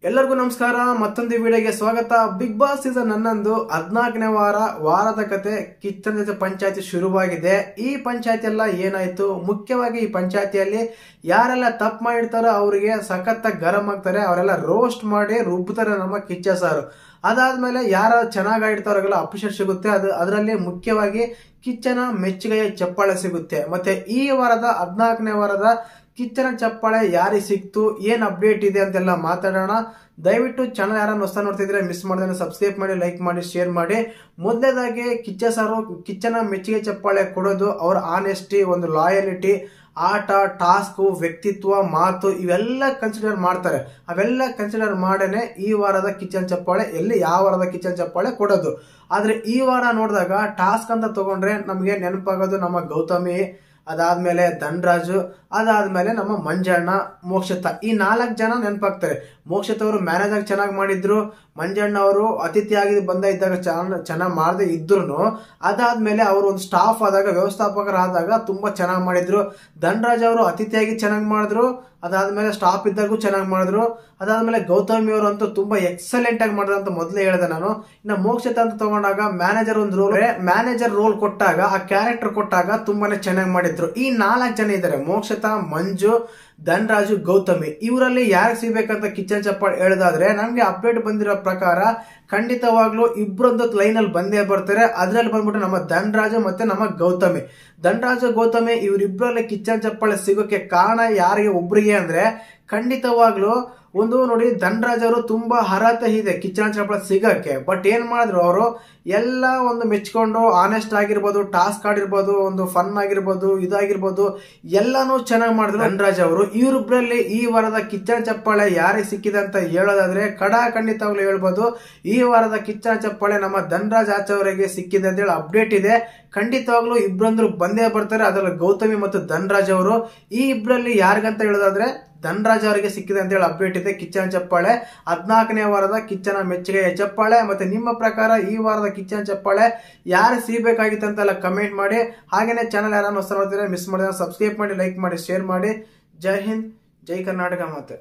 ಎಲ್ಲರಿಗೂ ನಮಸ್ಕಾರ. ಮತ್ತೊಂದು ವಿಡಿಯೋಗೆ ಸ್ವಾಗತ. ಬಿಗ್ ಬಾಸ್ ಸೀಸನ್ 11 14ನೇ ವಾರದ ಕತೆ ಕಿಚ್ಚನ ಜೊತೆ ಪಂಚಾಯತಿ ಶುರುವಾಗಿದೆ. ಈ ಪಂಚಾಯತಿ ಎಲ್ಲ ಏನಾಯ್ತು, ಮುಖ್ಯವಾಗಿ ಈ ಪಂಚಾಯತಿಯಲ್ಲಿ ಯಾರೆಲ್ಲ ತಪ್ಪು ಮಾಡಿರ್ತಾರೋ ಅವರಿಗೆ ಸಖತ್ ಗರಂ ಆಗ್ತಾರೆ, ಅವರೆಲ್ಲ ರೋಸ್ಟ್ ಮಾಡಿ ರುಬ್ತಾರೆ ನಮ್ಮ ಕಿಚ್ಚ ಸಾರು. ಅದಾದ್ಮೇಲೆ ಯಾರು ಚೆನ್ನಾಗಿ ಆಡಿರ್ತಾರೋಗೆಲ್ಲ ಅಪ್ರಿಷಿಯೇಟ್ ಸಿಗುತ್ತೆ. ಅದರಲ್ಲಿ ಮುಖ್ಯವಾಗಿ ಕಿಚ್ಚನ ಮೆಚ್ಚುಗೆಯ ಚಪ್ಪಾಳೆ ಸಿಗುತ್ತೆ. ಮತ್ತೆ ಈ ವಾರದ 14ನೇ ವಾರದ ಕಿಚ್ಚನ ಚಪ್ಪಾಳೆ ಯಾರಿಗೆ ಸಿಕ್ತು, ಏನ್ ಅಪ್ಡೇಟ್ ಇದೆ ಅಂತೆಲ್ಲ ಮಾತಾಡೋಣ. ದಯವಿಟ್ಟು ಚಾನಲ್ ಯಾರನ್ನ ಹೊಸ ನೋಡ್ತಿದ್ರೆ ಮಿಸ್ ಮಾಡಿದ್ರೆ ಸಬ್ಸ್ಕ್ರೈಬ್ ಮಾಡಿ, ಲೈಕ್ ಮಾಡಿ, ಶೇರ್ ಮಾಡಿ. ಮೊದಲನೇದಾಗಿ ಕಿಚ್ಚ ಸಾರು ಕಿಚ್ಚನ ಮೆಚ್ಚುಗೆ ಚಪ್ಪಾಳೆ ಕೊಡೋದು ಅವ್ರ ಆನೆಸ್ಟಿ, ಒಂದು ಲಾಯಲಿಟಿ, ಆಟ, ಟಾಸ್ಕ್, ವ್ಯಕ್ತಿತ್ವ, ಮಾತು ಇವೆಲ್ಲ ಕನ್ಸಿಡರ್ ಮಾಡ್ತಾರೆ. ಅವೆಲ್ಲ ಕನ್ಸಿಡರ್ ಮಾಡೇನೆ ಈ ವಾರದ ಕಿಚ್ಚನ ಚಪ್ಪಾಳೆ ಯಾವ ವಾರದ ಕಿಚ್ಚನ ಚಪ್ಪಾಳೆ ಕೊಡೋದು. ಆದ್ರೆ ಈ ವಾರ ನೋಡಿದಾಗ ಟಾಸ್ಕ್ ಅಂತ ತಗೊಂಡ್ರೆ ನಮ್ಗೆ ನೆನಪಾಗೋದು ನಮ್ಮ ಗೌತಮಿ, ಅದಾದ್ಮೇಲೆ ಧನರಾಜು, ಅದಾದ್ಮೇಲೆ ನಮ್ಮ ಮಂಜಣ್ಣ, ಮೋಕ್ಷಿತ. ಈ 4 ಜನ ನೆನಪಾಗ್ತಾರೆ. ಮೋಕ್ಷಿತ ಅವರು ಮ್ಯಾನೇಜರ್ ಚೆನ್ನಾಗಿ ಮಾಡಿದ್ರು, ಮಂಜಣ್ಣ ಅವರು ಅತಿಥಿಯಾಗಿ ಇದ್ದಾಗ ಚೆನ್ನಾಗಿ ಮಾಡದೆ ಇದ್ರು, ಅದಾದ್ಮೇಲೆ ಅವರು ಒಂದು ಸ್ಟಾಫ್ ಆದಾಗ, ವ್ಯವಸ್ಥಾಪಕರಾದಾಗ ತುಂಬಾ ಚೆನ್ನಾಗಿ ಮಾಡಿದ್ರು. ಧನರಾಜ್ ಅವರು ಅತಿಥಿಯಾಗಿ ಚೆನ್ನಾಗಿ ಮಾಡಿದ್ರು, ಅದಾದ್ಮೇಲೆ ಸ್ಟಾಫ್ ಇದ್ದಾಗೂ ಚೆನ್ನಾಗಿ ಮಾಡಿದ್ರು. ಅದಾದ್ಮೇಲೆ ಗೌತಮಿ ಅವರು ಅಂತೂ ತುಂಬಾ ಎಕ್ಸಲೆಂಟ್ ಆಗಿ ಮಾಡಿದ್ರು ಅಂತ ಮೊದಲೇ ಹೇಳಿದೆ ನಾನು. ಇನ್ನು ಮೋಕ್ಷಿತ ಅಂತ ತಗೊಂಡಾಗ ಮ್ಯಾನೇಜರ್ ರೋಲ್ ಕೊಟ್ಟಾಗ, ಆ ಕ್ಯಾರೆಕ್ಟರ್ ಕೊಟ್ಟಾಗ ತುಂಬಾನೇ ಚೆನ್ನಾಗಿ ಮಾಡಿದ್ರು. ಈ 4 ಜನ ಇದ್ದಾರೆ, ಮೋಕ್ಷಿತ, ಮಂಜು, ಧನರಾಜು, ಗೌತಮಿ. ಇವರಲ್ಲಿ ಯಾರಿಗೆ ಸಿಗ್ಬೇಕಂತ ಕಿಚ್ಚನ ಚಪ್ಪಾಳೆ ಹೇಳೋದಾದ್ರೆ ನಮ್ಗೆ ಅಪ್ಡೇಟ್ ಬಂದಿರೋ ಪ್ರಕಾರ ಖಂಡಿತವಾಗ್ಲೂ ಇಬ್ಬರೊಂದು ಲೈನ್ ಅಲ್ಲಿ ಬಂದೇ ಬರ್ತಾರೆ. ಅದ್ರಲ್ಲಿ ಬಂದ್ಬಿಟ್ಟು ನಮ್ಮ ಧನರಾಜು ಮತ್ತೆ ನಮ್ಮ ಗೌತಮಿ. ಧನರಾಜು, ಗೌತಮಿ ಇವರಿಬ್ಬರಲ್ಲಿ ಕಿಚ್ಚನ ಚಪ್ಪಾಳೆ ಸಿಗೋಕೆ ಕಾರಣ ಯಾರಿಗೆ, ಒಬ್ರಿಗೆ ಅಂದ್ರೆ ಖಂಡಿತವಾಗ್ಲೂ ಒಂದು ನೋಡಿ, ಧನರಾಜ್ ಅವರು ತುಂಬಾ ಅರ್ಹತೆ ಇದೆ ಕಿಚ್ಚನ ಚಪ್ಪಾಳೆ ಸಿಗಕ್ಕೆ. ಬಟ್ ಏನ್ ಮಾಡಿದ್ರು, ಅವರು ಎಲ್ಲ ಒಂದು ಮೆಚ್ಕೊಂಡು, ಆನೆಸ್ಟ್ ಆಗಿರ್ಬೋದು, ಟಾಸ್ಕ್ ಆಡಿರ್ಬೋದು, ಒಂದು ಫನ್ ಆಗಿರ್ಬೋದು, ಇದಾಗಿರ್ಬೋದು, ಎಲ್ಲಾನು ಚೆನ್ನಾಗಿ ಮಾಡಿದ್ರು ಧನರಾಜ್ ಅವರು. ಇವರಿಬ್ಬರಲ್ಲಿ ಈ ವಾರದ ಕಿಚ್ಚನ ಚಪ್ಪಾಳೆ ಯಾರಿಗೆ ಸಿಕ್ಕಿದೆ ಅಂತ ಹೇಳೋದಾದ್ರೆ ಖಂಡಿತವಾಗ್ಲೂ ಹೇಳ್ಬೋದು, ಈ ವಾರದ ಕಿಚ್ಚನ ಚಪ್ಪಾಳೆ ನಮ್ಮ ಧನರಾಜ್ ಆಚೆ ಅವರಿಗೆ ಸಿಕ್ಕಿದೆ ಅಂತ ಹೇಳಿ ಅಪ್ಡೇಟ್ ಇದೆ. ಖಂಡಿತವಾಗ್ಲೂ ಇಬ್ಬರಂದ್ರು ಬಂದೇ ಬರ್ತಾರೆ. ಅದರಲ್ಲಿ ಗೌತಮಿ ಮತ್ತು ಧನರಾಜ್ ಅವರು. ಈ ಇಬ್ಬರಲ್ಲಿ ಯಾರಿಗಂತ ಹೇಳೋದಾದ್ರೆ ಧನರಾಜ್ ಅವರಿಗೆ ಸಿಕ್ಕಿದೆ ಅಂತ ಹೇಳಿ ಅಪ್ಡೇಟ್ ಇದೆ ಕಿಚ್ಚನ ಚಪ್ಪಾಳೆ. 14ನೇ ವಾರದ ಕಿಚ್ಚನ ಮೆಚ್ಚುಗೆಯ ಚಪ್ಪಾಳೆ. ಮತ್ತೆ ನಿಮ್ಮ ಪ್ರಕಾರ ಈ ವಾರದ ಕಿಚ್ಚನ ಚಪ್ಪಾಳೆ ಯಾರು ಸಿಗಬೇಕಾಗಿತ್ತು ಅಂತೆಲ್ಲ ಕಮೆಂಟ್ ಮಾಡಿ. ಹಾಗೇನೆ ಚಾನಲ್ ಯಾರನ್ನ ಹೊಸ ನೋಡ್ತಿದ್ರೆ ಮಿಸ್ ಮಾಡಿದ್ರೆ ಸಬ್ಸ್ಕ್ರೈಬ್ ಮಾಡಿ, ಲೈಕ್ ಮಾಡಿ, ಶೇರ್ ಮಾಡಿ. ಜೈ ಹಿಂದ್, ಜೈ ಕರ್ನಾಟಕ. ಮತ್ತೆ